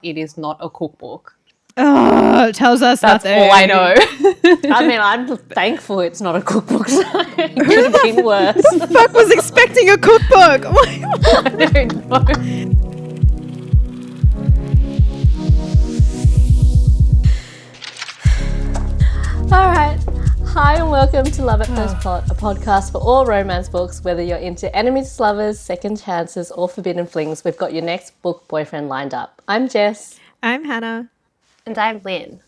It is not a cookbook. Oh, it tells us That's nothing. all I know. I mean, I'm thankful it's not a cookbook. So it could have been worse. Who the fuck was expecting a cookbook? Oh my God. I don't know. All right. Hi and welcome to Love at First Plot, a podcast for all romance books. Whether you're into enemies to lovers, second chances, or forbidden flings, we've got your next book boyfriend lined up. I'm Jess. I'm Hannah. And I'm Lynn.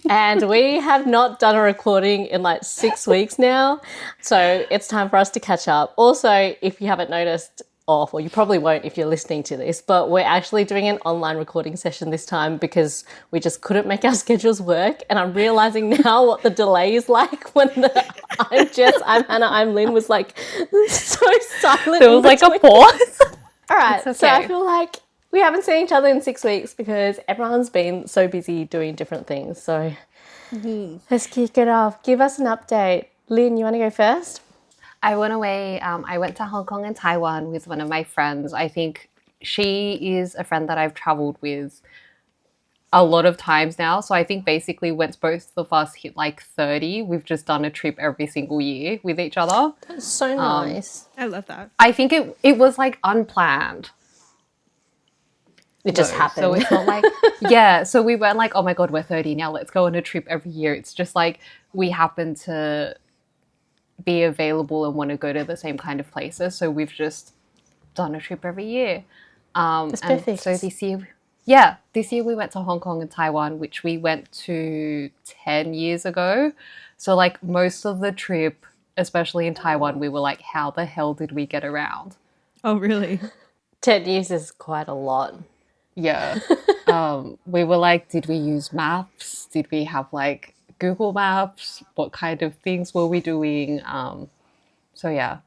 And we have not done a recording in like 6 weeks now. So it's time for us to catch up. Also, if you haven't noticed, well, you probably won't if you're listening to this, but we're actually doing an online recording session this time because we just couldn't make our schedules work. And I'm realizing now what the delay is like when I'm Jess, I'm Hannah, I'm Lynn was like so silent. There was like a pause. All right, okay. So I feel like we haven't seen each other in 6 weeks because everyone's been so busy doing different things. So let's kick it off. Give us an update. Lynn, you want to go first? I went away. I went to Hong Kong and Taiwan with one of my friends. I think she is a friend that I've traveled with a lot of times now. So I think basically once both of us hit like 30, we've just done a trip every single year with each other. That's so nice. I love that. I think it was like unplanned. It just happened. So it's not like, yeah. So we weren't like, oh my God, we're 30 now. Let's go on a trip every year. It's just like we happen to be available and want to go to the same kind of places. So we've just done a trip every year. That's perfect. So this year we went to Hong Kong and Taiwan, which we went to 10 years ago. So like most of the trip, especially in Taiwan, we were like, how the hell did we get around? Oh, really? 10 years is quite a lot. Yeah. We were like, did we use maps? Did we have like Google Maps? What kind of things were we doing? So yeah,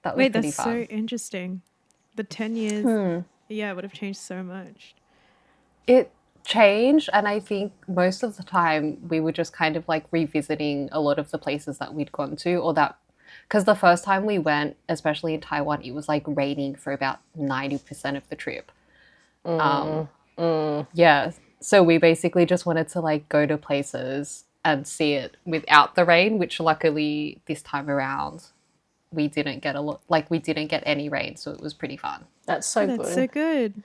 that was Wait, pretty that's fun. so interesting. The 10 years, yeah, it would have changed so much. It changed, and I think most of the time we were just kind of like revisiting a lot of the places that we'd gone to, or that because the first time we went, especially in Taiwan, it was like raining for about 90% of the trip. Yeah, so we basically just wanted to like go to places and see it without the rain, which luckily this time around we didn't get we didn't get any rain, so it was pretty fun. That's so That's good. so good.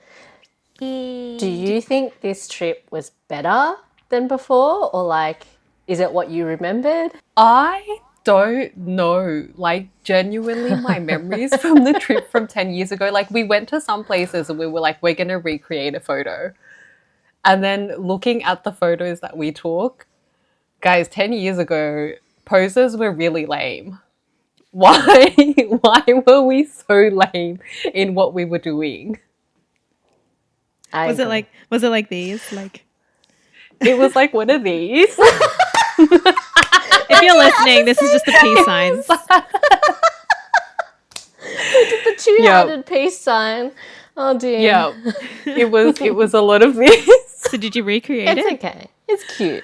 Do you think this trip was better than before, or like, is it what you remembered? I don't know, like genuinely my memories from the trip from 10 years ago, like we went to some places and we were like, we're going to recreate a photo. And then looking at the photos that we took, guys, 10 years ago, poses were really lame. Why were we so lame in what we were doing? Was it like these? Like, It was like one of these. if you're listening, this is just the peace signs. the two-handed peace sign. Oh dear. Yeah, it was a lot of this. So did you recreate It's it? okay. It's cute.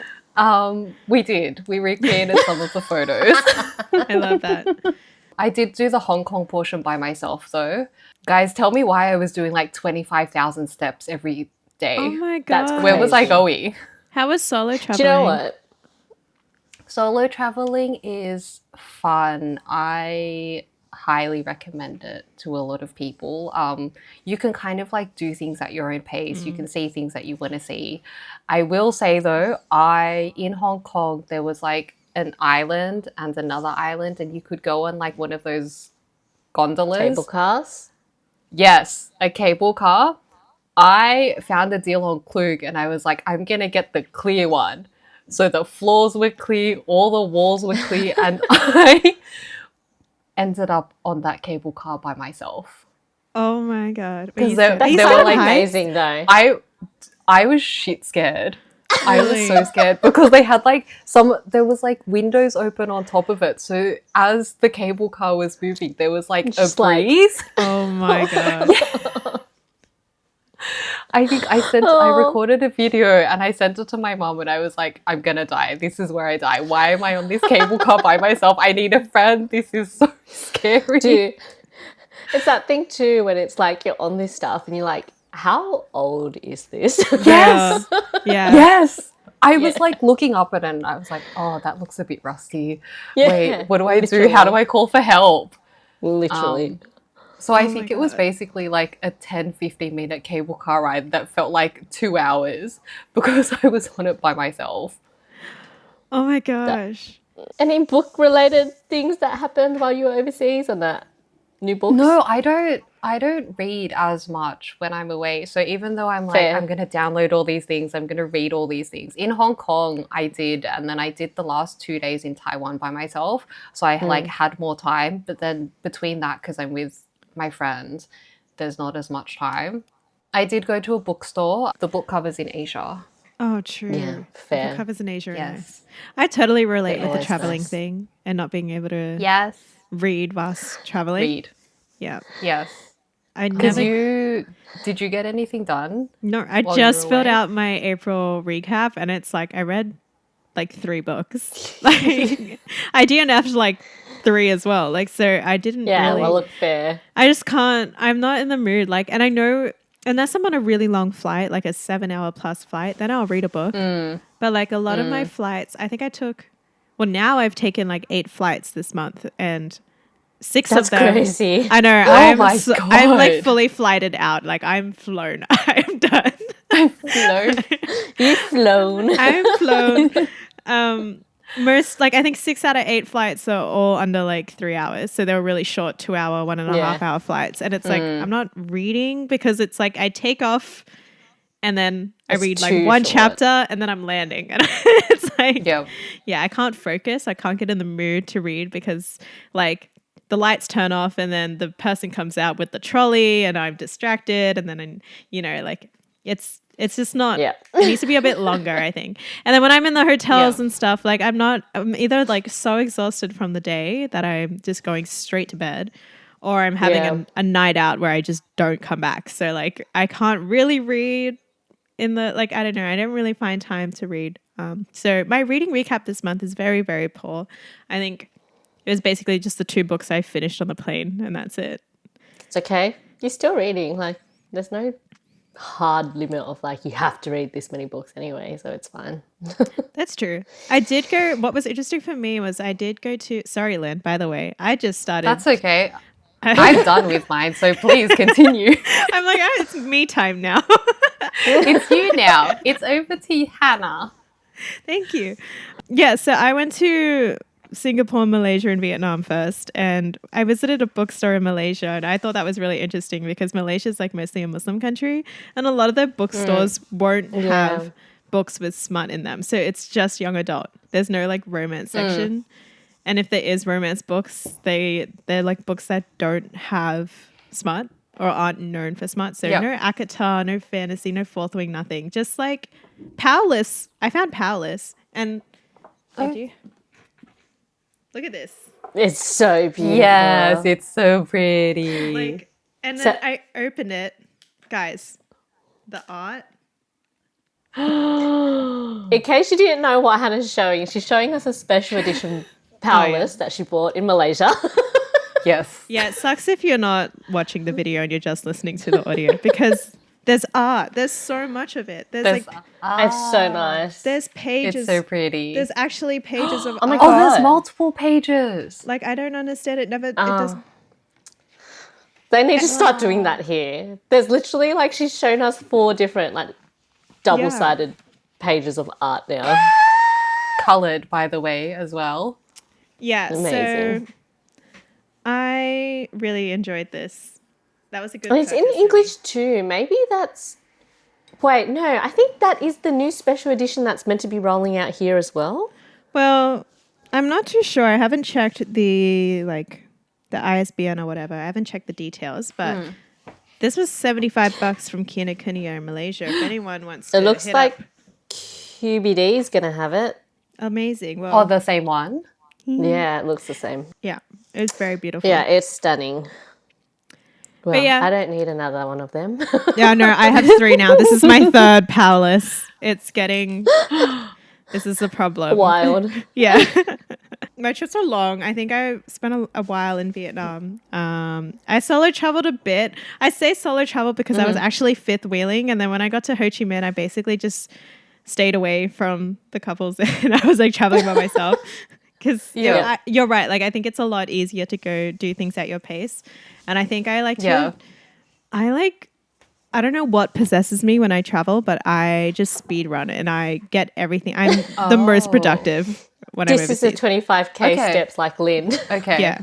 We did. We recreated some of the photos. I love that. I did do the Hong Kong portion by myself though. Guys, tell me why I was doing like 25,000 steps every day. Oh my That's God. Where was I crazy. going? How was solo traveling? Do you know what? Solo traveling is fun. I highly recommend it to a lot of people. You can kind of like do things at your own pace. You can see things that you want to see. I will say though, in Hong Kong, there was like an island and another island, and you could go on like one of those gondolas. Cable cars? Yes, a cable car. I found a deal on Klook and I was like, I'm going to get the clear one. So the floors were clear, all the walls were clear, and I ended up on that cable car by myself. Oh my God. Because That they were sounds like, amazing though. I was shit scared. I was Really? so scared because they had like there was like windows open on top of it. So as the cable car was moving, there was like a Just like- breeze. Oh my God. I think I recorded a video and I sent it to my mom and I was like, I'm gonna die. This is where I die. Why am I on this cable car by myself? I need a friend. This is so scary. Dude, it's that thing too when it's like you're on this stuff and you're like, how old is this? Yes. Yeah. Yes. I was like looking up at it and I was like, oh, that looks a bit rusty. Yeah, Wait, what do I do? How do I call for help? Literally. So I Oh think my it was God. basically like a 10-15 minute cable car ride that felt like 2 hours because I was on it by myself. Oh my gosh. Any book-related things that happened while you were overseas on that? New books? No, I don't read as much when I'm away. So even though I'm like, Fair. I'm gonna download all these things, I'm gonna read all these things. In Hong Kong, I did, and then I did the last 2 days in Taiwan by myself. So I like had more time, but then between that, because I'm with my friends, there's not as much time. I did go to a bookstore. The book covers in Asia. Oh, true. Yeah, The fair. book covers in Asia. Are Yes. nice. I totally relate They're with the always traveling nice. thing and not being able to Yes. read whilst traveling. Read. Yeah. Yes. I Because never. did you get anything done? No, I while you just were filled away? out my April recap and it's like I read like 3 books. Like I DNF'd like 3 as well. Like so I didn't Yeah, really well, look, fair. I just can't. I'm not in the mood. Like, and I know unless I'm on a really long flight, like a 7-hour plus flight, then I'll read a book. But like a lot of my flights, I think I took. Well, now I've taken like 8 flights this month, and 6 That's of them. crazy. I know. my I'm like God. fully flighted out. Like I'm flown. I'm done. No. You've flown. I'm flown. Most like I think 6 out of 8 flights are all under like 3 hours, so they were really short 2 hour, 1.5 hour flights, and it's like I'm not reading because it's like I take off and then I It's read like too one short. chapter and then I'm landing, and it's like Yeah. yeah, I can't focus. I can't get in the mood to read because like the lights turn off and then the person comes out with the trolley and I'm distracted and then like it's just not Yeah. it needs to be a bit longer, I think. And then when I'm in the hotels and stuff, like I'm either like so exhausted from the day that I'm just going straight to bed or I'm having Yeah. a night out where I just don't come back. So like I can't really read in the like I don't know, I don't really find time to read. So my reading recap this month is very, very poor. I think it was basically just the 2 books I finished on the plane and that's it. It's okay. You're still reading. Like, there's no hard limit of like you have to read this many books anyway, so it's fine. That's true. I did go. What was interesting for me was I did go to. Sorry, Lynn. By the way, I just started. That's okay. I'm done with mine, so please continue. I'm like, oh, it's me time now. It's you now. It's over to Hannah. Thank you. Yeah, so I went to Singapore, Malaysia, and Vietnam first, and I visited a bookstore in Malaysia, and I thought that was really interesting because Malaysia is like mostly a Muslim country, and a lot of their bookstores won't have books with smut in them, so it's just young adult. There's no like romance section, and if there is romance books, they're like books that don't have smut or aren't known for smut. So no Akata, no fantasy, no Fourth Wing, nothing. Just like Powerless. I found Powerless, and did you? Look at this. It's so beautiful. Yes, it's so pretty. Like, and then I opened it, guys. The art. In case you didn't know what Hannah's showing, she's showing us a special edition Powerless that she bought in Malaysia. Yes. Yeah, it sucks if you're not watching the video and you're just listening to the audio because there's art. There's so much of it. There's like It's so nice. there's pages. It's so pretty. There's actually pages of Oh my art. God. Oh, there's multiple pages. Like I don't understand it. Never. It does. They need to start doing that here. There's literally like she's shown us 4 different like double-sided pages of art now. Colored, by the way, as well. Yeah. Amazing. So I really enjoyed this. That was a good. And it's in purchase for me. English too. Maybe that's... Wait, no. I think that is the new special edition that's meant to be rolling out here as well. Well, I'm not too sure. I haven't checked the ISBN or whatever. I haven't checked the details, but this was $75 from Kinokuniya in Malaysia. If anyone wants to It looks hit like up. QBD is going to have it. Amazing. Well, Oh, the same one. Yeah, it looks the same. yeah, it was very beautiful. Yeah, it's stunning. Well, yeah. I don't need another one of them. Yeah, no, I have 3 now. This is my 3rd Powerless. It's getting This is a problem. Wild. Yeah. My trips are long. I think I spent a while in Vietnam. I solo traveled a bit. I say solo travel because I was actually fifth wheeling. And then when I got to Ho Chi Minh, I basically just stayed away from the couples and I was like traveling by myself. Because you're right. Like, I think it's a lot easier to go do things at your pace. And I think I like to, I don't know what possesses me when I travel, but I just speed run and I get everything. I'm the most productive when I'm This overseas. is the 25K steps like Lynn. Okay. Yeah.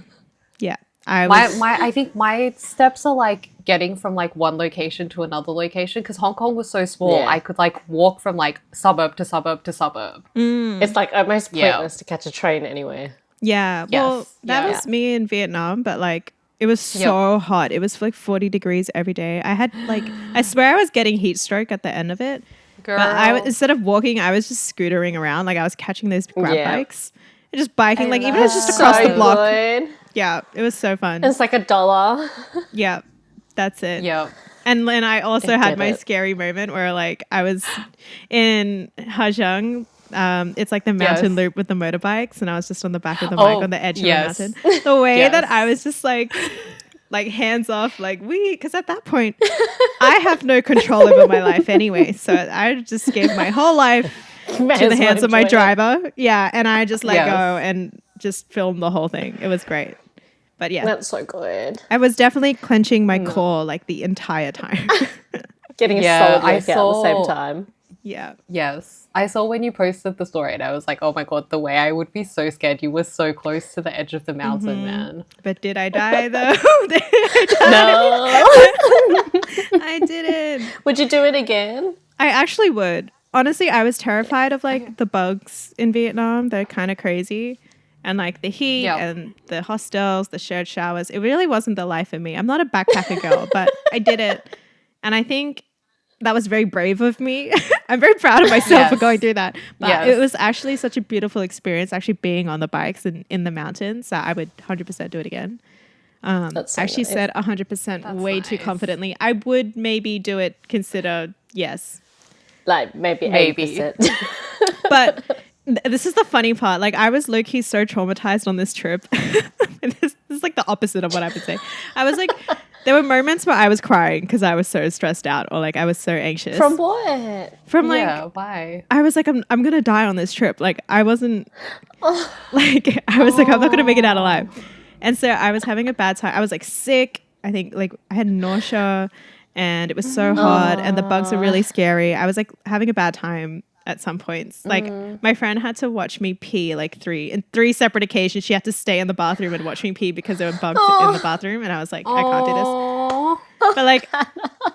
Yeah. I think my steps are like getting from like one location to another location because Hong Kong was so small. Yeah. I could like walk from like suburb to suburb to suburb. It's like almost pointless to catch a train anywhere. Yeah. Well, Yes. that was me in Vietnam, but like it was so hot. It was like 40 degrees every day. I had like, I swear I was getting heat stroke at the end of it. Girl. But instead of walking, I was just scootering around. Like I was catching those grab bikes and just biking. Like even if it's just across the block. Good. Yeah. It was so fun. It's like $1. Yeah. That's it. Yeah. And then I also had my it. scary moment where like I was in Hajang. It's like the mountain loop with the motorbikes, and I was just on the back of the bike on the edge of the mountain. The way that I was just like hands off, like because at that point I have no control over my life anyway. So I just gave my whole life to the hands of my driver. Yeah, and I just let go and just filmed the whole thing. It was great. But yeah, That's so good. I was definitely clenching my core like the entire time. Getting a solid workout at the same time. Yeah. Yes. I saw when you posted the story and I was like, oh my God, the way I would be so scared. You were so close to the edge of the mountain, man. But did I die though? No. I didn't. Would you do it again? I actually would. Honestly, I was terrified of like the bugs in Vietnam. They're kind of crazy. And like the heat and the hostels, the shared showers. It really wasn't the life of me. I'm not a backpacker girl, but I did it. And I think that was very brave of me. I'm very proud of myself for going through that. But it was actually such a beautiful experience actually being on the bikes and in the mountains. So I would 100% do it again. That's so I actually nice. said 100% way too confidently. I would maybe do it, consider yes. Like maybe 80%. But this is the funny part. Like I was low-key so traumatized on this trip. This is like the opposite of what I would say. I was like, there were moments where I was crying because I was so stressed out or like I was so anxious. From what? From like, why? I was like, I'm going to die on this trip. Like I wasn't like, I was like, I'm not going to make it out alive. And so I was having a bad time. I was like sick. I think like I had nausea and it was so hot and the bugs were really scary. I was like having a bad time at some points. Like my friend had to watch me pee like three separate occasions. She had to stay in the bathroom and watch me pee because there were bugs in the bathroom. And I was like, I can't do this. But like,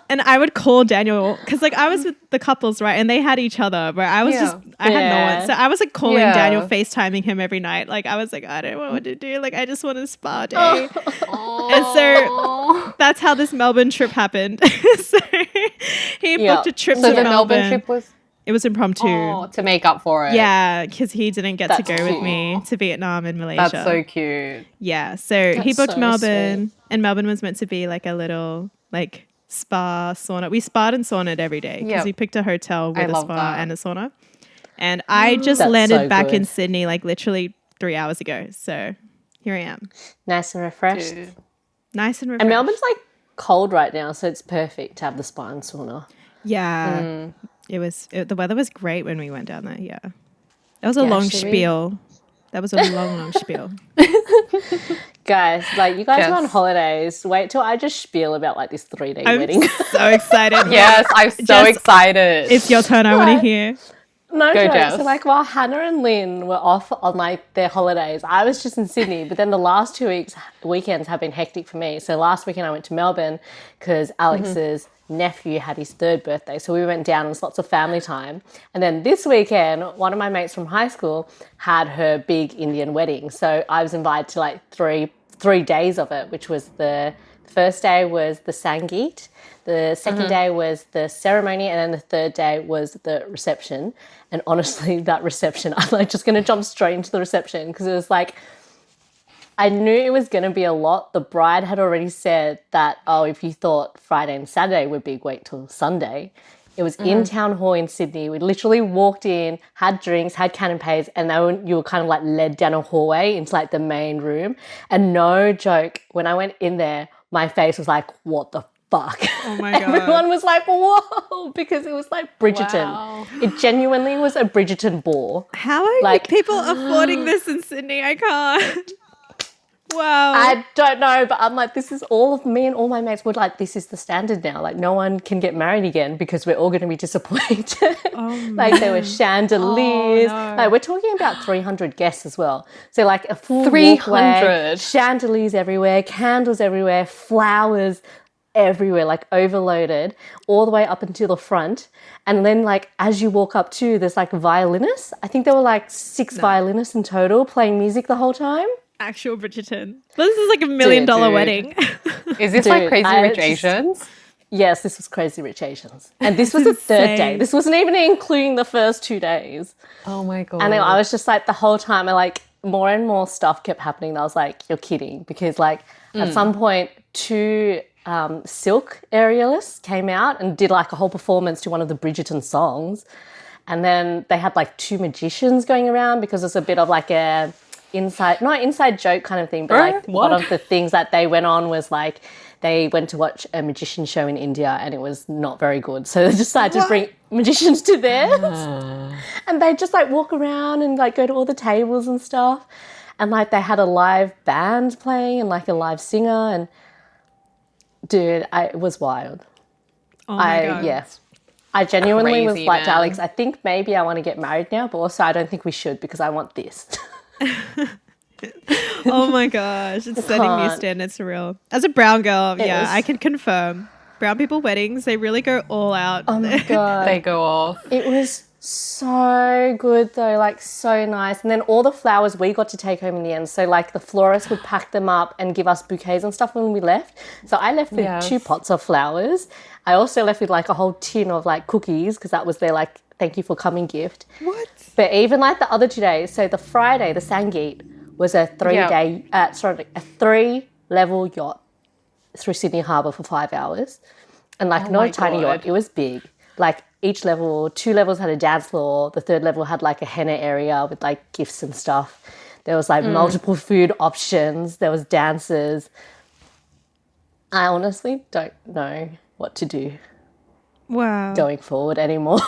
and I would call Daniel because like I was with the couples, right? And they had each other, but I was I had no one. So I was like calling Daniel, FaceTiming him every night. Like I was like, I don't know what to do. Like I just want a spa day. And so that's how this Melbourne trip happened. So he booked a trip to the Melbourne. Melbourne trip was It was impromptu. to make up for it. Yeah, because he didn't get to That's go with cute. me to Vietnam and Malaysia. That's so cute. Yeah, so he That's booked so Melbourne, and Melbourne was meant to be like a little like spa sauna. We sparred and saunaed every day because we picked a hotel with a love spa that. and a sauna. And I just That's landed so back in good. Sydney like literally 3 hours ago. So here I am, Nice and refreshed. Dude. nice and refreshed. And Melbourne's like cold right now, so it's perfect to have the spa and sauna. Yeah, the weather was great when we went down there. Yeah, that was a long actually- spiel. That was a long spiel. Guys, like you guys Yes. are on holidays. Wait till I just spiel about like this 3-day I'm wedding. so excited. Yes, I'm so Jess, excited. It's your turn. I want to hear. No Go, joke. Jess. So like while Hannah and Lynn were off on like their holidays, I was just in Sydney. But then the last 2 weekends have been hectic for me. So last weekend I went to Melbourne because Alex's nephew had his 3rd birthday. So we went down and it was lots of family time. And then this weekend, one of my mates from high school had her big Indian wedding. So I was invited to like three days of it, which was the first day was the Sangeet, the second day was the ceremony, and then the third day was the reception. And honestly, that reception, I'm like just going to jump straight into the reception because it was like, I knew it was going to be a lot. The bride had already said that, oh, if you thought Friday and Saturday would be, wait till Sunday. It was in Town Hall in Sydney. We literally walked in, had drinks, had canapes, and then you were kind of like led down a hallway into like the main room. And no joke, when I went in there, my face was like, what the fuck? Oh my God. Everyone was like, whoa, because it was like Bridgerton. Wow. It genuinely was a Bridgerton ball. How are Like- people affording this in Sydney? I can't. Wow. I don't know, but I'm like, this is all of me and all my mates were like, this is the standard now. Like, no one can get married again because we're all going to be disappointed. Like, there were chandeliers. Oh, no. Like, we're talking about 300 guests as well. So, like, a full 300. walkway, chandeliers everywhere, candles everywhere, flowers everywhere, like overloaded, all the way up until the front. And then, like, as you walk up too, there's like violinists. I think there were like 6 violinists in total playing music the whole time. Actual Bridgerton. This is like $1 million Dude. wedding. Is this Dude, like Crazy I Rich just- Asians? Yes, this was Crazy Rich Asians. And this was the third day. insane. This wasn't even including the first 2 days. Oh my God. And I was just like, the whole time, more and more stuff kept happening. I was like, you're kidding. Because like at some point, 2 silk aerialists came out and did like a whole performance to one of the Bridgerton songs. And then they had like 2 magicians going around because it's a bit of like a not inside joke kind of thing, but like What? one of the things that they went on was like they went to watch a magician show in India and it was not very good. So they decided to bring magicians to theirs. And they just like walk around and like go to all the tables and stuff. And like they had a live band playing and like a live singer and dude, it was wild. Oh my God. Yes. I genuinely was Crazy, like to man. Alex, I think maybe I want to get married now, but also I don't think we should because I want this. Oh my gosh. It's setting new can't. standards for real. As a brown girl, yeah, was- I can confirm. Brown people weddings, they really go all out. Oh my God. They go off. It was so good though, like so nice. And then all the flowers we got to take home in the end. So like the florist would pack them up and give us bouquets and stuff when we left. So I left with Yes. 2 pots of flowers. I also left with like a whole tin of like cookies because that was their like thank you for coming gift. What? But even like the other 2 days, so the Friday, the Sangeet was a 3-level yacht through Sydney Harbour for 5 hours. And like not my a tiny God. yacht, it was big. Like each level, 2 levels had a dance floor. The 3rd level had like a henna area with like gifts and stuff. There was like multiple food options. There was dances. I honestly don't know what to do Wow. going forward anymore.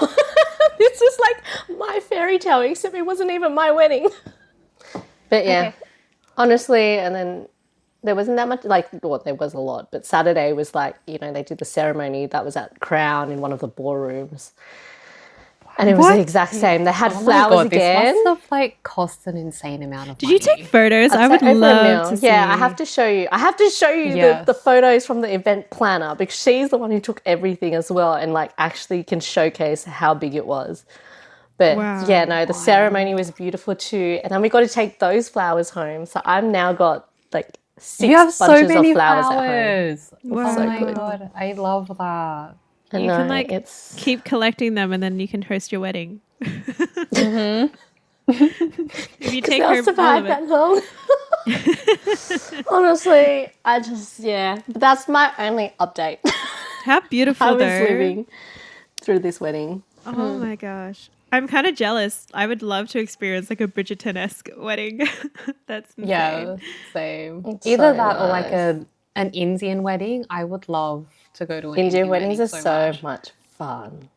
This is like my fairy tale, except it wasn't even my wedding. But yeah, honestly, and then there wasn't that much, there was a lot, but Saturday was like, they did the ceremony that was at Crown in one of the ballrooms. And it was What? the exact same. They had Oh my flowers God, again. this must have like cost an insane amount of Did money. you take photos? I would Over a love mil. to see. Yeah, I have to show you. I have to show you Yes. the photos from the event planner because she's the one who took everything as well and like actually can showcase how big it was. But Wow. yeah, no, the ceremony was beautiful too. And then we got to take those flowers home. So I've now got like 6 You have so bunches many of flowers at home. flowers. Wow. Oh So my good. God, I love that. I You know, can like it's keep collecting them and then you can host your wedding. If you take I'll home all survive of that it. long. Honestly, but that's my only update. How beautiful I was though. living through this wedding. Oh my gosh. I'm kind of jealous. I would love to experience like a Bridgerton-esque wedding. That's insane. Yeah, same. It's Either so that or like nice. an Indian wedding. I would love to go to an Indian weddings wedding are so much. much fun.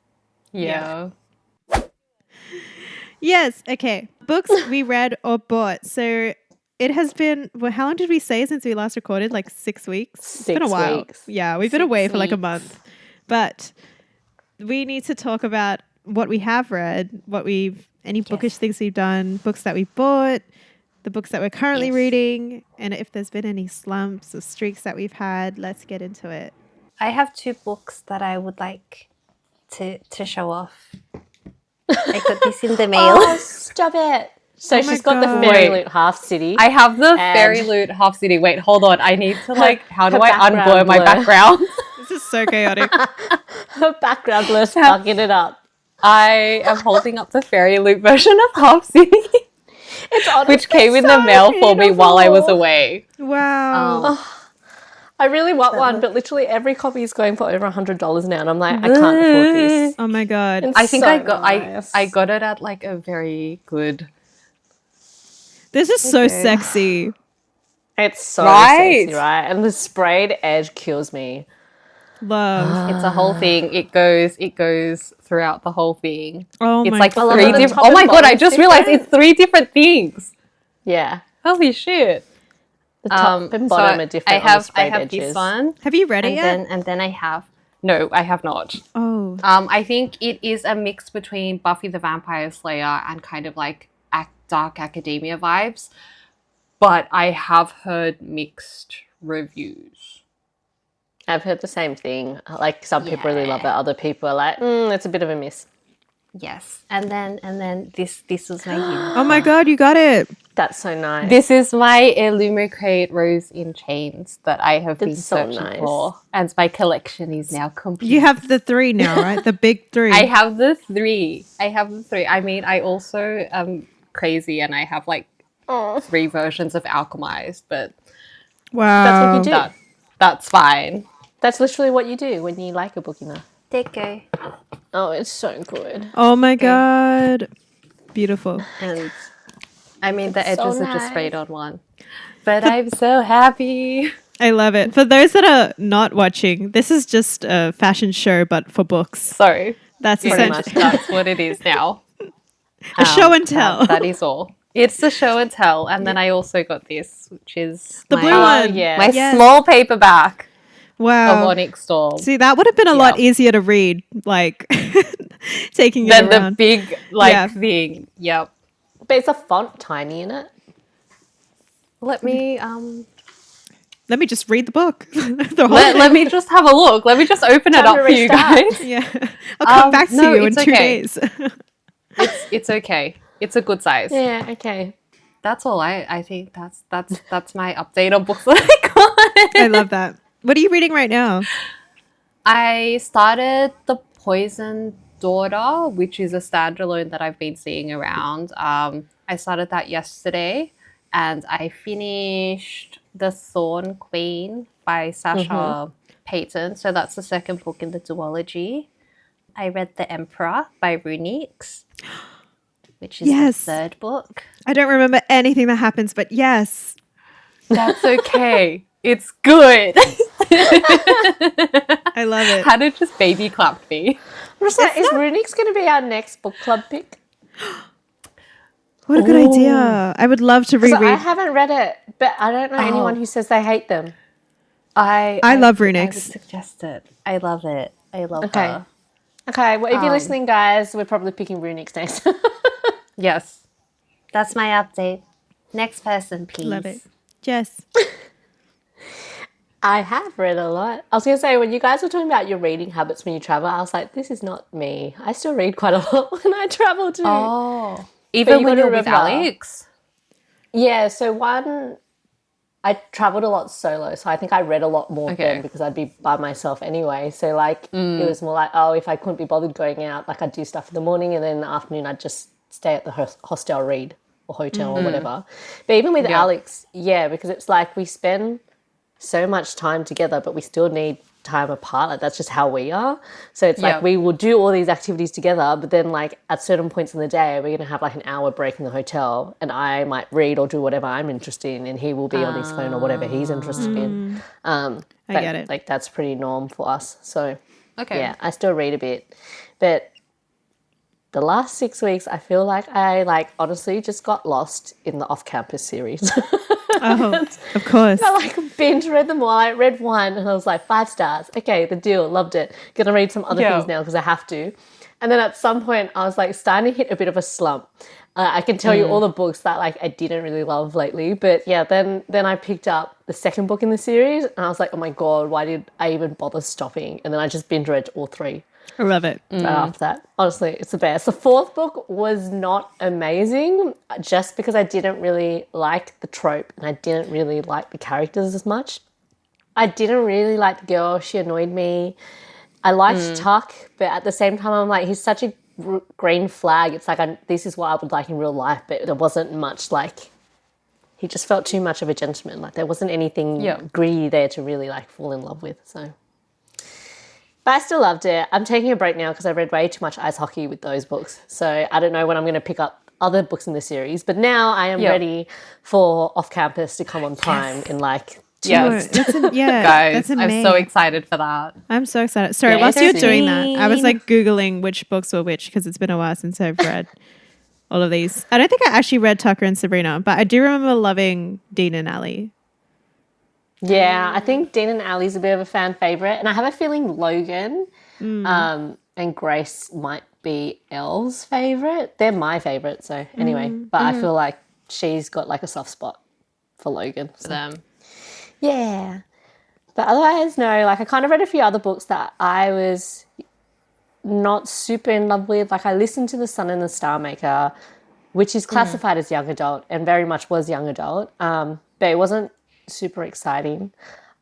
Yeah. Yes. Okay. Books we read or bought. So it has been, well, how long did we say since we last recorded? Like 6 weeks? It's been a 6 while. weeks. Yeah. We've been 6 away for like a weeks. month. But we need to talk about what we have read, any bookish things we've done, books that we bought, the books that we're currently reading, and if there's been any slumps or streaks that we've had. Let's get into it. I have 2 books that I would like to show off. I got this in the mail. Oh, stop it. So Oh my she's got God. the Fairy Wait. Loot Half City. I have the And- Fairy Loot Half City. Wait, hold on. I need to how do her I background unblur my blur. background? This is so chaotic. Her background blur's fucking it up. I am holding up the Fairy Loot version of Half City, It's honestly which came in the so mail for me while I was beautiful. away. Wow. I really want one, but literally every copy is going for over $100 now, and I'm like, I can't afford this. Oh my god. It's I think so I got nice. I got it at like a very good. This is so Okay. sexy. It's so Right. sexy, right? And the sprayed edge kills me. Love. It's a whole thing. It goes throughout the whole thing. Oh It's my like I love three that the different. top Oh and my god! I bottom's just realized different. it's 3 different things. Yeah. Holy shit! The top and bottom are different on the I sprayed have edges. this one, Have you read it and yet? then I have no, I have not. Oh. I think it is a mix between Buffy the Vampire Slayer and kind of like dark academia vibes, but I have heard mixed reviews. I've heard the same thing. Like, some people really love it. Other people are like, it's a bit of a miss. Yes, and then this was my unit. Oh my god, you got it. That's so nice. This is my Illumicrate Rose in Chains that I have been It's so searching nice. for, and my collection is now complete. You have the 3 now, right? The big 3. I have the 3. I mean, I also am crazy, and I have like 3 versions of Alchemized, but Wow. That's what you do. that's fine. That's literally what you do when you like a book enough. There you go. Oh, it's so good. Oh my god. Beautiful. And I mean, the It's so edges are just nice. sprayed on one. But I'm so happy. I love it. For those that are not watching, this is just a fashion show, but for books. So That's Pretty essentially much. that's what it is now. a show and tell. That is all. It's the show and tell. And then I also got this, which is The my, blue one. yeah. my Yes. small paperback of Wow. Onyx Storm. See, that would have been a lot Yeah. easier to read, like taking it Then the around. big Yeah. thing. Yep. But is the font tiny in it? Let me Let me just read the book. The whole thing. let me just have a look. Let me just open it Time up to for you restart. guys. Yeah. I'll come back to no, you in it's 2 okay. days. It's okay. It's a good size. Yeah, okay. That's all. I think that's my update on books that I got. I love that. What are you reading right now? I started The Poison Daughter, which is a standalone that I've been seeing around. I started that yesterday, and I finished The Thorn Queen by Sasha Payton. So that's the second book in the duology. I read The Emperor by Runix, which is Yes. the third book. I don't remember anything that happens, but yes. That's okay. It's good. I love it. Hannah just baby clapped me. I'm just like, is Runix going to be our next book club pick? What a good idea. I would love to 'Cause I reread. haven't read it, but I don't know anyone who says they hate them. I love I would Runix. suggest it. I love it. I love Okay. her. Okay, well, if you're listening, guys, we're probably picking Runix next. Yes. That's my update. Next person, please. Love it. Jess. I have read a lot. I was going to say, when you guys were talking about your reading habits when you travel, I was like, this is not me. I still read quite a lot when I travel too. Oh. Even you when gotta you're with remember- Alex? Yeah, so I traveled a lot solo, so I think I read a lot more Okay. then because I'd be by myself anyway. So like it was more like, oh, if I couldn't be bothered going out, like I'd do stuff in the morning, and then in the afternoon I'd just stay at the hostel read or hotel or whatever. But even with Yeah. Alex, yeah, because it's like we spend so much time together, but we still need time apart. Like that's just how we are. So it's Yeah. like we will do all these activities together, but then like at certain points in the day, we're gonna have like an hour break in the hotel, and I might read or do whatever I'm interested in, and he will be on his phone or whatever he's interested in. I get it. Like that's pretty norm for us. So Okay. yeah, I still read a bit, but the last 6 weeks, I feel like I like honestly just got lost in the off-campus series. Oh, of course. I like binge read them all. I read one and I was like 5 stars. Okay, the deal, loved it. Gonna read some other Yeah. things now because I have to. And then at some point, I was like starting to hit a bit of a slump. I can tell you all the books that like I didn't really love lately, but yeah, then I picked up the second book in the series, and I was like, oh my god, why did I even bother stopping? And then I just binge read all 3 I love it. right after that. Honestly, it's the best. The fourth book was not amazing, just because I didn't really like the trope and I didn't really like the characters as much. I didn't really like the girl. She annoyed me. I liked Tuck, but at the same time, I'm like, he's such a green flag. It's like, this is what I would like in real life, but there wasn't much like he just felt too much of a gentleman. Like there wasn't anything gritty there to really like fall in love with. So, but I still loved it. I'm taking a break now because I read way too much ice hockey with those books. So I don't know when I'm going to pick up other books in the series. But now I am ready for Off Campus to come on Prime in like 2 Yes. months. Guys, that's in I'm May. so excited for that. I'm so excited. Sorry, Yeah, whilst it's you're doing that, I was soon. like Googling which books were which because it's been a while since I've read all of these. I don't think I actually read Tucker and Sabrina, but I do remember loving Dean and Ally. Yeah, I think Dean and Ali's a bit of a fan favourite. And I have a feeling Logan and Grace might be Elle's favourite. They're my favourite. So anyway, but I feel like she's got like a soft spot for Logan. For them. Yeah. But otherwise, no, like I kind of read a few other books that I was not super in love with. Like I listened to The Sun and the Star Maker, which is classified as young adult and very much was young adult. But it wasn't super exciting.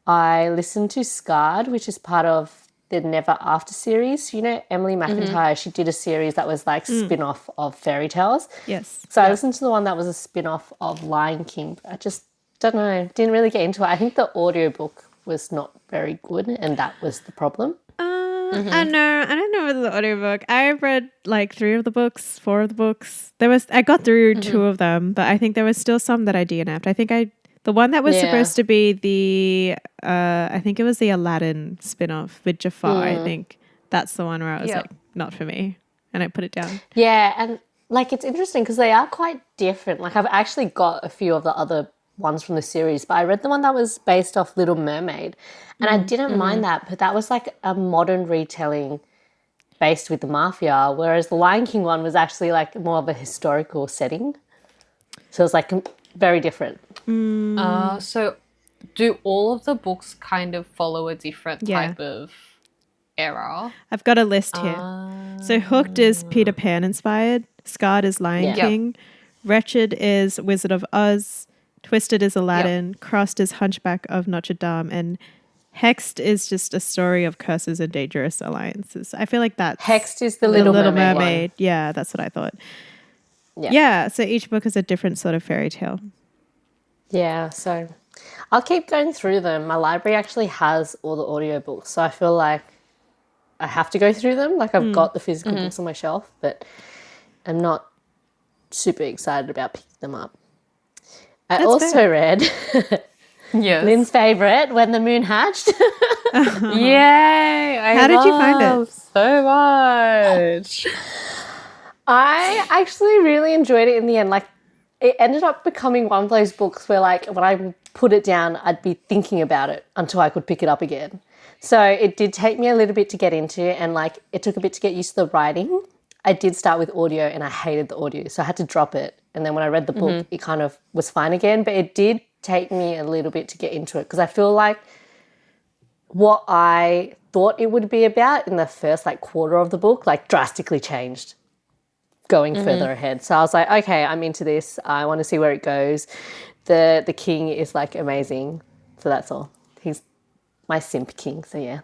I listened to Scarred, which is part of the Never After series. You know, Emily McIntyre, she did a series that was like spin-off of fairy tales. Yes. So I listened to the one that was a spin-off of Lion King. But I just don't know, didn't really get into it. I think the audiobook was not very good and that was the problem. I know. I don't know whether the audiobook. I read like 3 of the books, 4 of the books. I got through 2 of them, but I think there was still some that I DNF'd. I think the one that was supposed to be the I think it was the Aladdin spin-off with Jafar. I think that's the one where I was like, not for me, and I put it down. Yeah, and like it's interesting because they are quite different. Like I've actually got a few of the other ones from the series, but I read the one that was based off Little Mermaid, and I didn't mind that, but that was like a modern retelling based with the mafia, whereas the Lion King one was actually like more of a historical setting. So it was like very different. So do all of the books kind of follow a different type of era? I've got a list here. So Hooked is Peter Pan inspired. Scarred is Lion King. Wretched is Wizard of Oz. Twisted is Aladdin. Crossed is Hunchback of Notre Dame. And Hexed is just a story of curses and dangerous alliances. I feel like that's Hexed is the Little Mermaid one. Yeah, that's what I thought. Yeah, so each book is a different sort of fairy tale. Yeah, so I'll keep going through them. My library actually has all the audiobooks, so I feel like I have to go through them. Like I've got the physical books on my shelf, but I'm not super excited about picking them up. I also read Lynn's favourite, When the Moon Hatched. Yay! How did you find it? So much. I actually really enjoyed it in the end. Like, it ended up becoming one of those books where, like, when I put it down, I'd be thinking about it until I could pick it up again. So it did take me a little bit to get into, and, like, it took a bit to get used to the writing. I did start with audio, and I hated the audio, so I had to drop it. And then when I read the book, it kind of was fine again. But it did take me a little bit to get into it because I feel like what I thought it would be about in the first, like, quarter of the book, like, drastically changed going further ahead. So I was like, okay, I'm into this. I want to see where it goes. The king is like amazing. So that's all. He's my simp king. So yeah.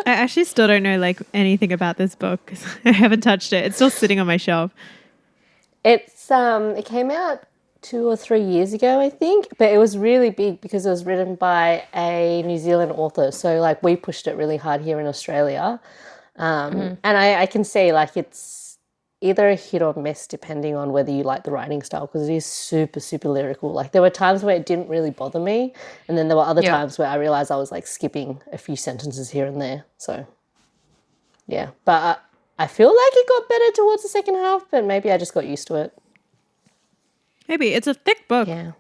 I actually still don't know like anything about this book 'cause I haven't touched it. It's still sitting on my shelf. It's it came out 2 or 3 years ago, I think, but it was really big because it was written by a New Zealand author. So like we pushed it really hard here in Australia. And I can see like it's either a hit or miss depending on whether you like the writing style because it is super, super lyrical. Like there were times where it didn't really bother me and then there were other times where I realised I was like skipping a few sentences here and there. So, yeah. But I feel like it got better towards the second half, but maybe I just got used to it. Maybe. It's a thick book. Yeah.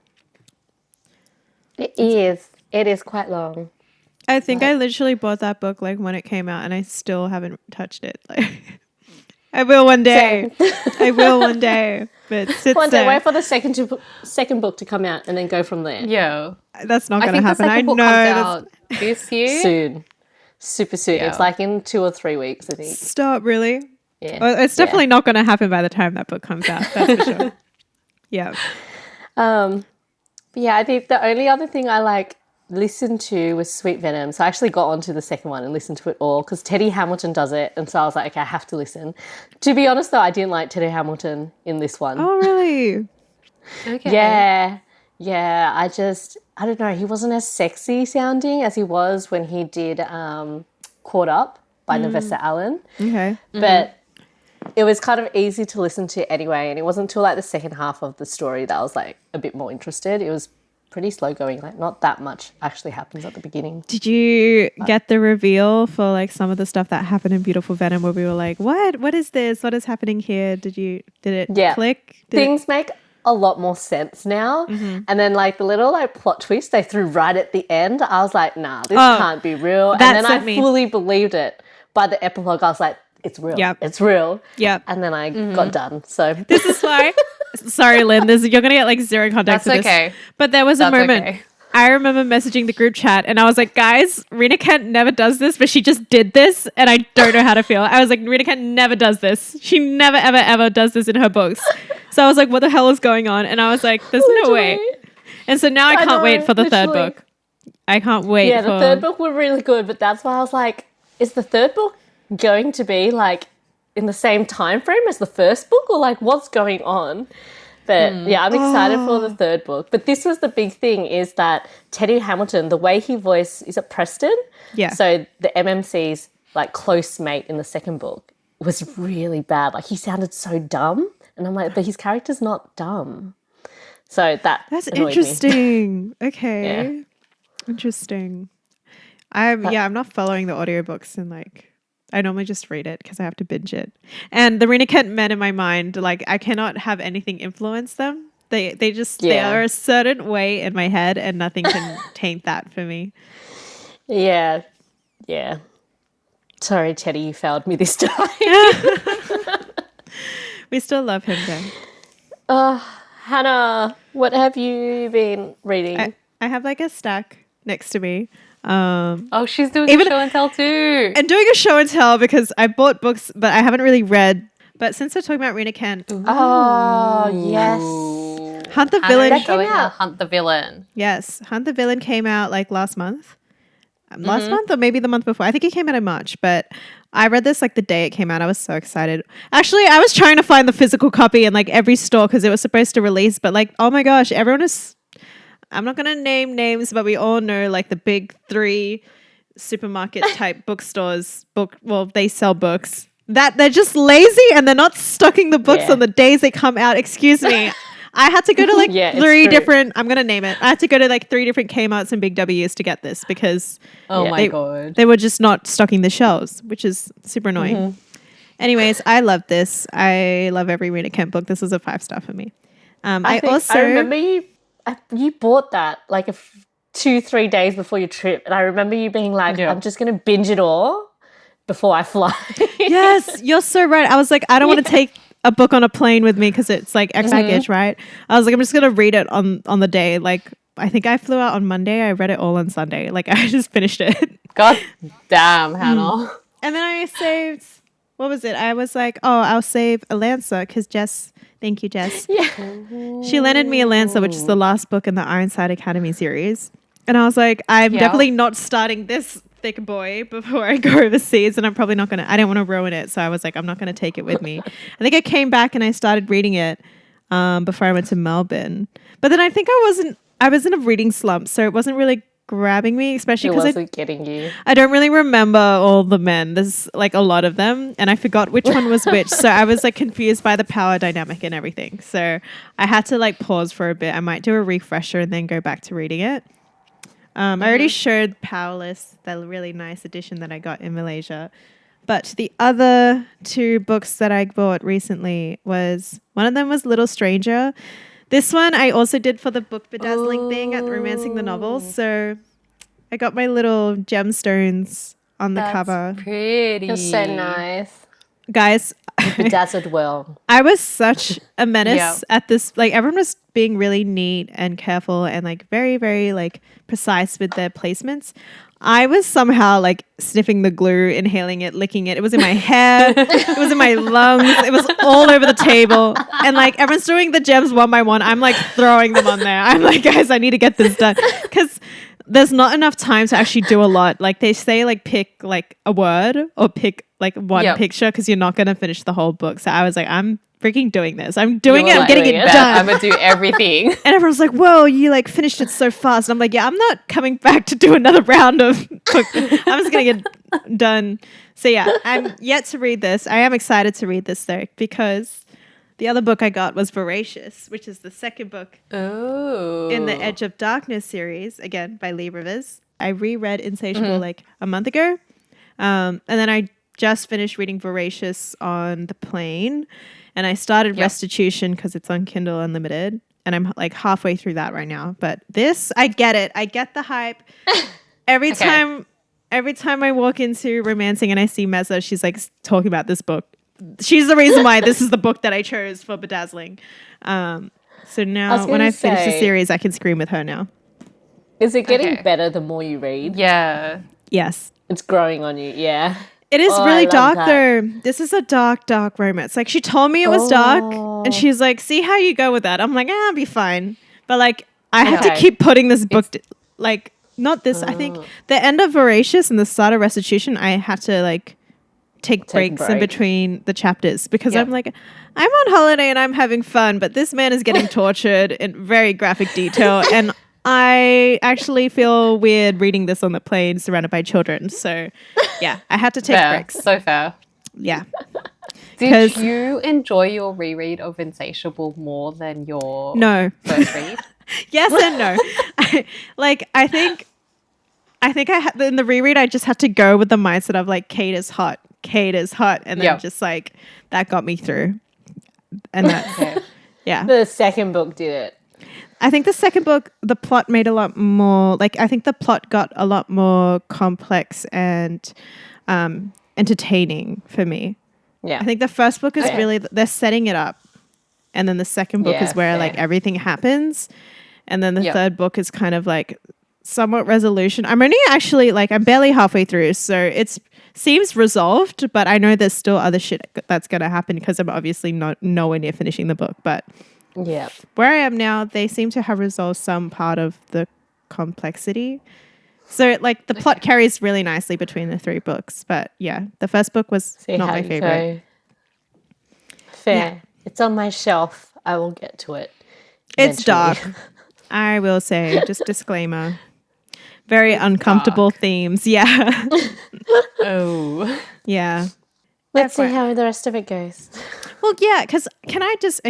It is. It is quite long. I think I literally bought that book like when it came out and I still haven't touched it. Like I will one day. I will one day. But sit One day, there. wait for the second book to come out and then go from there. Yeah. That's not I going to think the happen. I second book know. comes That's... out this year. Soon. Super soon. Yeah. It's like in 2 or 3 weeks, I think. Stop, really? Yeah. Well, it's definitely not going to happen by the time that book comes out. That's for sure. Yeah. But yeah, I think the only other thing I like listened to was Sweet Venom. So I actually got onto the second one and listened to it all because Teddy Hamilton does it. And so I was like, okay, I have to listen. To be honest, though, I didn't like Teddy Hamilton in this one. Oh, really? Okay. Yeah. Yeah, I don't know. He wasn't as sexy sounding as he was when he did Caught Up by Navessa Allen. Okay. But it was kind of easy to listen to anyway. And it wasn't until like the second half of the story that I was like a bit more interested. It was pretty slow going. Like not that much actually happens at the beginning. Did you get the reveal for like some of the stuff that happened in Beautiful Venom where we were like, what is this? What is happening here? Did it click? Things make a lot more sense now. And then like the little like plot twist they threw right at the end, I was like, nah, this can't be real. And then I fully believed it. By the epilogue, I was like, it's real. Yep. It's real. Yep. And then I got done. So This is why. Sorry, Lynn. You're gonna get like zero context. That's for this. okay. But there was a That's moment. okay. I remember messaging the group chat, and I was like, "Guys, Rena Kent never does this, but she just did this, and I don't know how to feel." I was like, "Rena Kent never does this. She never, ever, ever does this in her books." So I was like, "What the hell is going on?" And I was like, "There's no way." And so now I can't wait for the third book. I can't wait. Yeah, the third book was really good, but that's why I was like, is the third book going to be like in the same time frame as the first book, or like what's going on? But yeah, I'm excited for the third book. But this was the big thing, is that Teddy Hamilton, the way he voiced, is it Preston? Yeah. So the MMC's like close mate in the second book was really bad. Like he sounded so dumb. And I'm like, but his character's not dumb. So that's interesting. Okay. Yeah. Interesting. I'm not following the audiobooks and like I normally just read it because I have to binge it. And the Rena Kent men in my mind, like I cannot have anything influence them. They are a certain way in my head and nothing can taint that for me. Yeah. Yeah. Sorry, Teddy, you failed me this time. We still love him though. Hannah, what have you been reading? I have like a stack next to me. Oh, she's doing a show and tell too. And doing a show and tell because I bought books, but I haven't really read. But since we're talking about Rena Kent, oh yes, Hunt the Villain came out. Hunt the Villain. Yes, Hunt the Villain came out like last month. Last month or maybe the month before. I think it came out in March, but I read this like the day it came out. I was so excited. Actually, I was trying to find the physical copy in like every store because it was supposed to release, but like, oh my gosh, everyone is... I'm not going to name names, but we all know like the big 3 supermarket type bookstores. They sell books. That they're just lazy and they're not stocking the books on the days they come out. Excuse me. I had to go to like 3 different, I'm going to name it. I had to go to like 3 different Kmarts and Big W's to get this because my God. They were just not stocking the shelves, which is super annoying. Anyways, I love this. I love every Rena Kent book. This was a 5-star for me. I remember you bought that like 2-3 days before your trip, and I remember you being like, I'm just going to binge it all before I fly. Yes, you're so right. I was like, I don't want to take a book on a plane with me because it's like X baggage, right? I was like, I'm just going to read it on the day. Like, I think I flew out on Monday. I read it all on Sunday. Like, I just finished it. God damn, Hannah. And then I saved, what was it? I was like, oh, I'll save Alanza because Jess... Thank you, Jess. Yeah. She lended me Alanza, which is the last book in the Ironside Academy series. And I was like, I'm definitely not starting this thick boy before I go overseas. And I'm probably not going to, I didn't want to ruin it. So I was like, I'm not going to take it with me. I think I came back and I started reading it before I went to Melbourne. But then I think I was in a reading slump. So it wasn't really grabbing me, especially because it wasn't getting you. I don't really remember all the men. There's like a lot of them and I forgot which one was which. So I was like confused by the power dynamic and everything. So I had to like pause for a bit. I might do a refresher and then go back to reading it. I already showed Powerless, the really nice edition that I got in Malaysia. But the other 2 books that I bought recently one of them was Little Stranger. This one I also did for the book bedazzling thing at Romancing the Novels. So I got my little gemstones on the cover. Pretty. You're so nice. Guys, Bedazzled well. I was such a menace at this. Like everyone was being really neat and careful and like very, very like precise with their placements. I was somehow like sniffing the glue, inhaling it, licking it. It was in my hair. It was in my lungs. It was all over the table. And like everyone's doing the gems one by one. I'm like throwing them on there. I'm like, guys, I need to get this done. Because there's not enough time to actually do a lot. Like they say like pick like a word or pick like one picture because you're not going to finish the whole book. So I was like, I'm freaking doing this. I'm doing it. I'm like, getting it done. I'm gonna do everything. And everyone's like, whoa, you like finished it so fast. And I'm like, yeah, I'm not coming back to do another round of book. I'm just going to get done. So yeah, I'm yet to read this. I am excited to read this though, because the other book I got was Voracious, which is the second book Oh. in the Edge of Darkness series, again, by Lee Rivers. I reread Insatiable like a month ago. And then I just finished reading Voracious on the plane. And I started Restitution because it's on Kindle Unlimited. And I'm like halfway through that right now. But this, I get it. I get the hype. Every time I walk into romancing and I see Meza, she's like talking about this book. She's the reason why this is the book that I chose for Bedazzling. So now when I finish the series, I can scream with her now. Is it getting better the more you read? Yeah. Yes. It's growing on you, yeah. It is really dark that. though. This is a dark, dark romance. Like she told me it was dark and she's like, see how you go with that. I'm like, I'll be fine. But like I had to keep putting this book, like not this, I think the end of Voracious and the start of Restitution, I had to like take breaks in between the chapters because I'm like, I'm on holiday and I'm having fun, but this man is getting tortured in very graphic detail. And I actually feel weird reading this on the plane surrounded by children. So yeah, I had to take breaks. So fair. Yeah. Did you enjoy your reread of Insatiable more than your first read? Yes and no. I think I had in the reread I just had to go with the mindset of like Kate is hot, and then just like that got me through. And that's yeah. The second book did it. I think the second book, the plot made a lot more, like I think the plot got a lot more complex and entertaining for me. Yeah. I think the first book is really, they're setting it up. And then the second book is where like everything happens. And then the third book is kind of like somewhat resolution. I'm only actually like, I'm barely halfway through. So it seems resolved, but I know there's still other shit that's going to happen because I'm obviously not nowhere near finishing the book. But yeah, where I am now, they seem to have resolved some part of the complexity. So like the plot carries really nicely between the three books. But yeah, the first book was not my favorite. Fair. Yeah. It's on my shelf. I will get to it. It's eventually. dark. I will say, just disclaimer. Very uncomfortable themes. Yeah. Oh. Yeah. Let's see how the rest of it goes. Well, yeah, because can I just,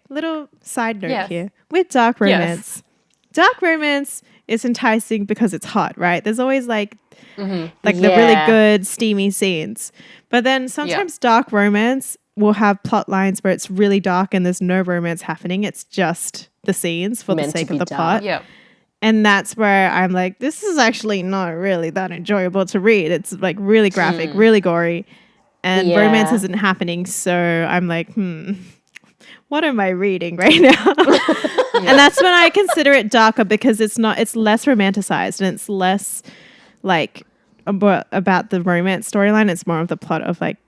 little side note here. With dark romance, dark romance is enticing because it's hot, right? There's always like the really good steamy scenes. But then sometimes dark romance will have plot lines where it's really dark and there's no romance happening. It's just the scenes for the sake of the plot. Yep. And that's where I'm like, this is actually not really that enjoyable to read. It's like really graphic, really gory. And romance isn't happening. So I'm like, what am I reading right now? And that's when I consider it darker because it's less romanticized and it's less like about the romance storyline. It's more of the plot of like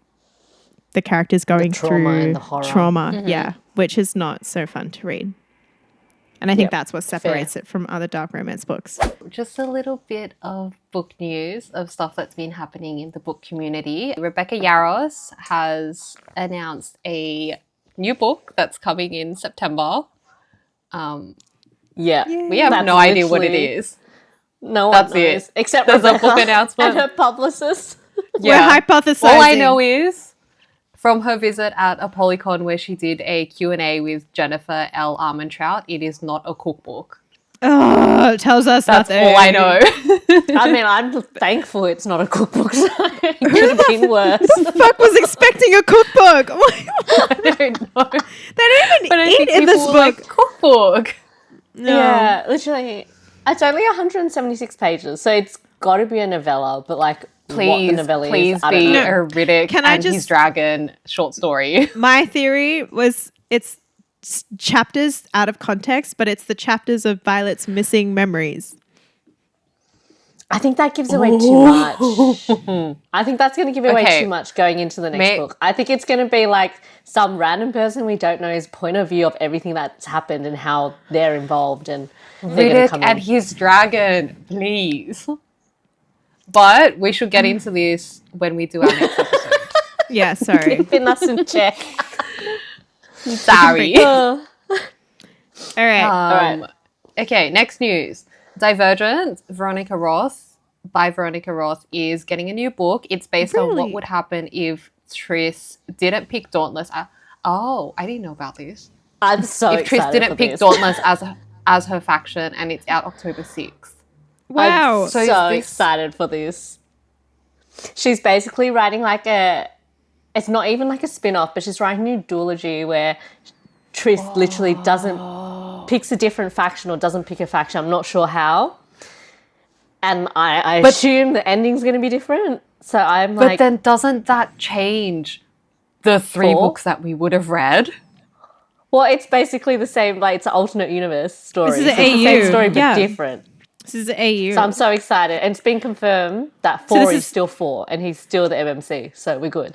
the characters going through trauma. Which is not so fun to read. And I think that's what separates it from other dark romance books. Just a little bit of book news of stuff that's been happening in the book community. Rebecca Yarros has announced a new book that's coming in September. We have no idea what it is. No one knows. Except there's a book announcement. And her publicist. We're hypothesizing. All I know is from her visit at a Polycon where she did a Q&A with Jennifer L. Armentrout, it is not a cookbook. Oh, it tells us that's nothing. all I know. I mean, I'm thankful it's not a cookbook. So it could have been worse. Who the fuck was expecting a cookbook? I don't know. They don't even eat in this book. Like, cookbook. No. Yeah, literally. It's only 176 pages, so it's got to be a novella, but like, please be a Riddick and his dragon short story. My theory was it's chapters out of context, but it's the chapters of Violet's missing memories. I think that gives away too much. I think that's going to give away too much going into the next book. I think it's going to be like some random person we don't know his point of view of everything that's happened and how they're involved and Riddick and his dragon, please. But we should get into this when we do our next episode. Yeah, sorry. Keeping us in check. Sorry. Uh, All right. right. Okay, next news. Divergent, Veronica Roth, by Veronica Roth, is getting a new book. It's based on what Really? would happen if Triss didn't pick Dauntless. Oh, I didn't know about this. I'm so If Triss excited didn't for pick this. Dauntless as her faction, and it's out October 6th. Wow. I'm So so is this- excited for this. She's basically writing like it's not even like a spin-off, but she's writing a new duology where Triss literally picks a different faction or doesn't pick a faction. I'm not sure how. And I assume the ending's going to be different. So I'm But like, then doesn't that change the 3 Four? books that we would have read? well, it's basically the same, like it's an alternate universe story. This is So an it's the same AU, story, but yeah. different. This is AU. So I'm so excited. And it's been confirmed that So 4 this is is- still 4 and he's still the MMC. So we're good.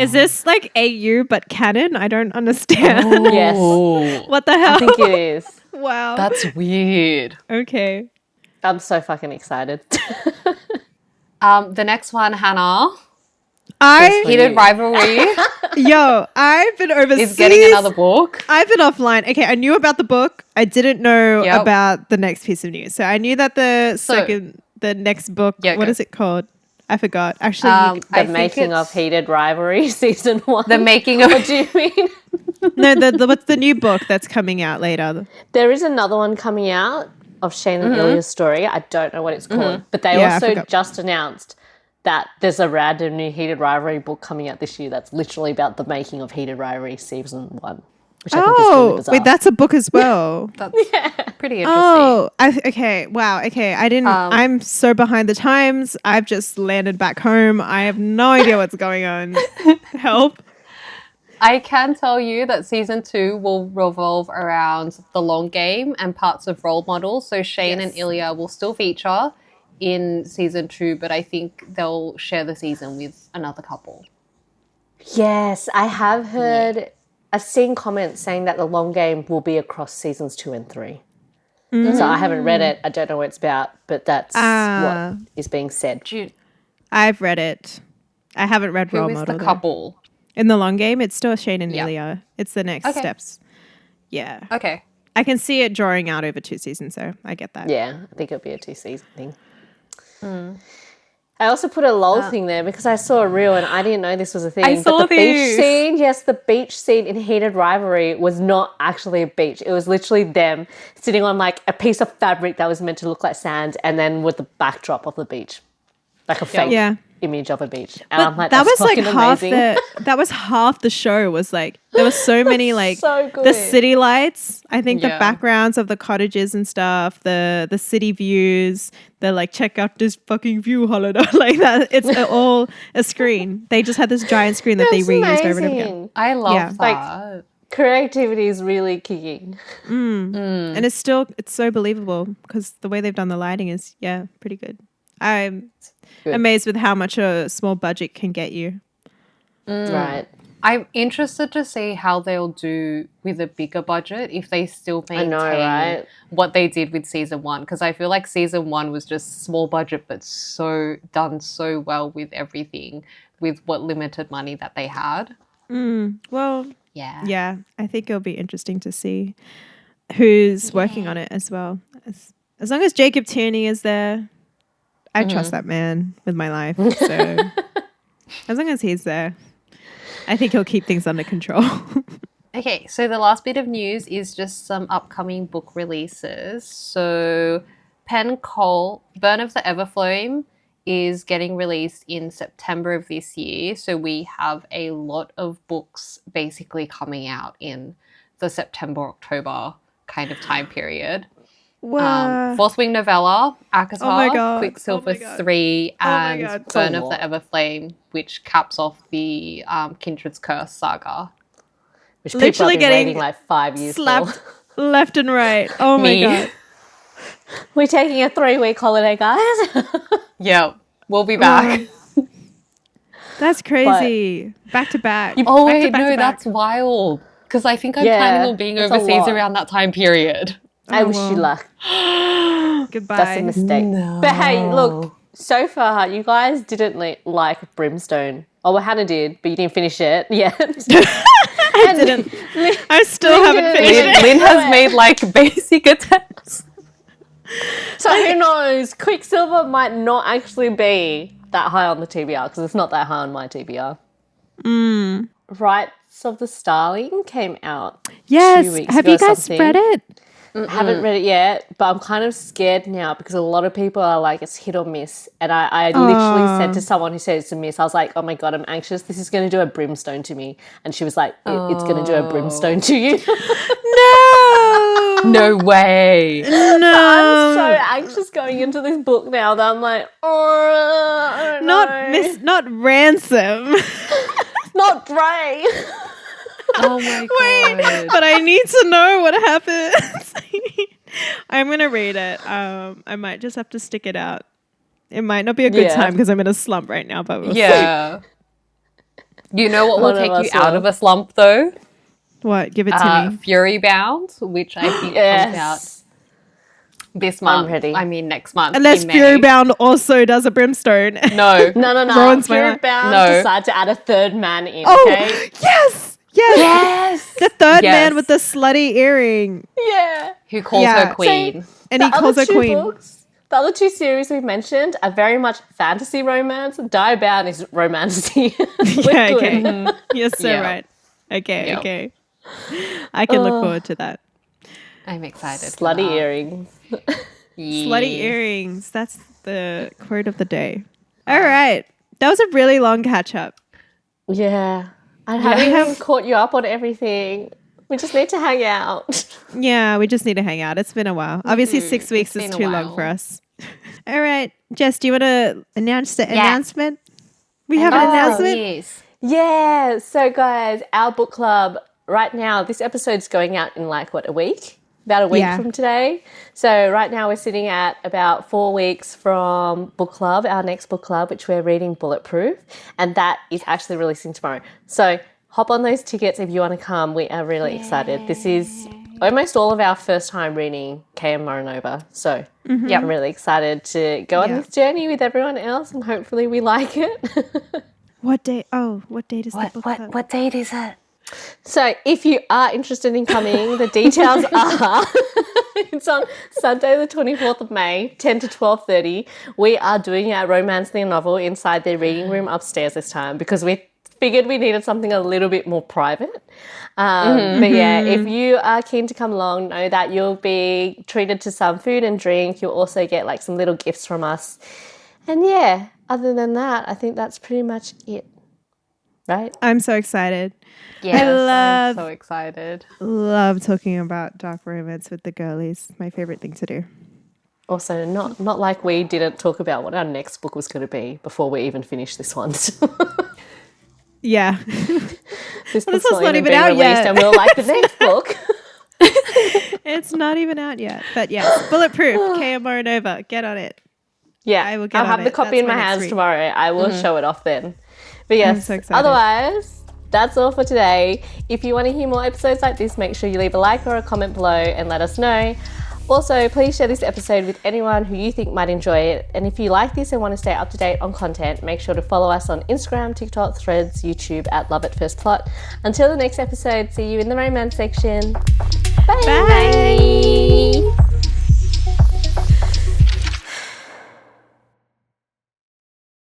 Is this like AU but canon? I don't understand. Yes. Oh, What the hell? I think it is. Wow. that's weird. Okay. I'm so fucking excited. The next one, Hannah, I Heated Rivalry I've been overseas. is getting another book. I've been offline. Okay, I knew about the book. I didn't know Yep. about the next piece of news. So I knew that the next book. Yeah, what go. is it called? I forgot. Actually, I The think making of it's Heated Rivalry season 1. the making of. What do you mean? no. What's the new book that's coming out later? There is another one coming out of Shane and Ilya's story. I don't know what it's called. But they Yeah, I also forgot. just announced that there's a random new Heated Rivalry book coming out this year that's literally about the making of Heated Rivalry season 1. Which I think is really Oh, bizarre. wait, that's a book as well. That's pretty interesting. Oh, okay. Wow. Okay. I didn't. I'm so behind the times. I've just landed back home. I have no idea what's going on. Help. I can tell you that season 2 will revolve around the long game and parts of role models. So Shane and Ilya will still feature in season 2, but I think they'll share the season with another couple. Yes, I have heard, I've seen comments saying that the long game will be across seasons 2 and 3. So I haven't read it. I don't know what it's about, but that's what is being said. Do you, I've read it. I haven't read who Role is Model. the though. couple? In the long game, it's still Shane and Yeah. Ilya. It's the next Okay. steps. Yeah. Okay. I can see it drawing out over 2 seasons, so I get that. Yeah, I think it'll be a 2-season thing. I also put a lol thing there because I saw a reel and I didn't know this was a thing. I saw but the beach this. scene, yes, the beach scene in Heated Rivalry was not actually a beach. It was literally them sitting on like a piece of fabric that was meant to look like sand and then with the backdrop of the beach. Like a fake Yeah. image of a beach. And I'm like, that that's was like fucking half amazing. that was half the show. Was like there were so many like so good. the city lights. I think the Yeah. backgrounds of the cottages and stuff, the city views. They're like, check out this fucking view, holiday, like that. It's all a screen. They just had this giant screen that That's they reused over and over again. amazing. I love Yeah. that. Creativity is really kicking. And it's so believable because the way they've done the lighting is pretty good. I'm Good. amazed with how much a small budget can get you. Right. I'm interested to see how they'll do with a bigger budget if they still maintain right? what they did with season 1, because I feel like season 1 was just small budget but so done so well with everything with what limited money that they had. Well, Yeah. yeah, I think it'll be interesting to see who's working on it as well. As long as Jacob Tierney is there, I trust that man with my life. So as long as he's there, I think he'll keep things under control. Okay, so the last bit of news is just some upcoming book releases. So Pen Cole, Burn of the Everflame is getting released in September of this year. So we have a lot of books basically coming out in the September-October kind of time period. Wow. Fourth Wing Novella, Akatar, Oh my God. Quicksilver Oh my God. 3, Oh my and God. Burn It's a of the lot. Everflame, which caps off the Kindred's Curse saga. Which people Literally have been getting waiting like 5 years Slapped for. left and right. Oh my Me. God. We're taking a 3-week holiday, guys. Yeah, we'll be back. That's crazy. Back to back. Oh, Back to wait, back no, to back. that's wild. Because I think I'm Yeah, planning on being it's a overseas lot. around that time period. I Oh, wish you well. luck. Goodbye. That's a mistake. But hey, look, so far you guys didn't like Brimstone. Oh, well, Hannah did, but you didn't finish it yet. I didn't second. I still haven't finished it. Lynn has made like basic attempts. So who knows? Quicksilver might not actually be that high on the TBR because it's not that high on my TBR. Rights of the Starling came out 2 Yes. weeks Have ago you guys something. read it? Haven't read it yet, but I'm kind of scared now because a lot of people are like, it's hit or miss. And I literally said to someone who said it's a miss, I was like, oh my God, I'm anxious. This is going to do a brimstone to me. And she was like, it's going to do a brimstone to you. No. No way. I'm so anxious going into this book now that I'm like, oh, I don't know. Not ransom. Not Bray. Oh my god. But I need to know what happens. I'm gonna read it. I might just have to stick it out. It might not be a good time because I'm in a slump right now, but we'll see. Yeah. You know what will One of take us you out will. of a slump though? What? Give it to me. Fury Bound, which I think comes out this month. ready. I mean next month. Unless in May. Fury Bound also does a brimstone. No. No. Ruins my Fury life. Bound No. decide to add a third man in, Oh, okay? yes! The third man with the slutty earring. Yeah. Who calls Yeah. her queen. And he calls her queen. The other two series we've mentioned are very much fantasy romance. Die Bound is romantasy. Yeah, We're okay. good. You're so Yeah. right. Okay, Yep. okay. I can look forward to that. I'm excited. for Slutty that. earrings. Yeah. Slutty earrings. That's the quote of the day. All right. That was a really long catch up. Yeah. I haven't even caught you up on everything. We just need to hang out. Yeah, we just need to hang out. It's been a while. Obviously, 6 weeks is been a too long while. for us. All right. Jess, do you want to announce the announcement? We have an announcement? Yes. Yeah. So, guys, our book club right now, this episode's going out in like, what, a week? About a week Yeah. from today. So right now we're sitting at about 4 weeks from book club, our next book club, which we're reading Bulletproof. And that is actually releasing tomorrow. So hop on those tickets if you want to come. We are really excited. This is almost all of our first time reading K.M. Morinova. So yeah, I'm really excited to go on Yeah. this journey with everyone else and hopefully we like it. What day? Oh, what date is the book club? What date is it? So if you are interested in coming, the details are it's on Sunday the 24th of May, 10 to 12:30. We are doing our romancing a novel inside their reading room upstairs this time because we figured we needed something a little bit more private. But yeah, if you are keen to come along, know that you'll be treated to some food and drink. You'll also get like some little gifts from us. And yeah, other than that, I think that's pretty much it. Right? I'm so excited. Yes, love- I'm so excited. Love talking about dark romance with the girlies. My favorite thing to do. Also, not like we didn't talk about what our next book was going to be before we even finished this one. Yeah. This Well, book's this one's not even been out released, yet. and we were like, the next book. It's not even out yet. But yes, Bulletproof, K.M. Morinova. Get on it. Yeah, I will get I'll on have the it. copy That's in my my next hands read. tomorrow. I will show it off then. But yes, so excited. otherwise, that's all for today. If you want to hear more episodes like this, make sure you leave a like or a comment below and let us know. Also, please share this episode with anyone who you think might enjoy it. And if you like this and want to stay up to date on content, make sure to follow us on Instagram, TikTok, Threads, YouTube at Love at First Plot. Until the next episode, see you in the romance section. Bye. Bye.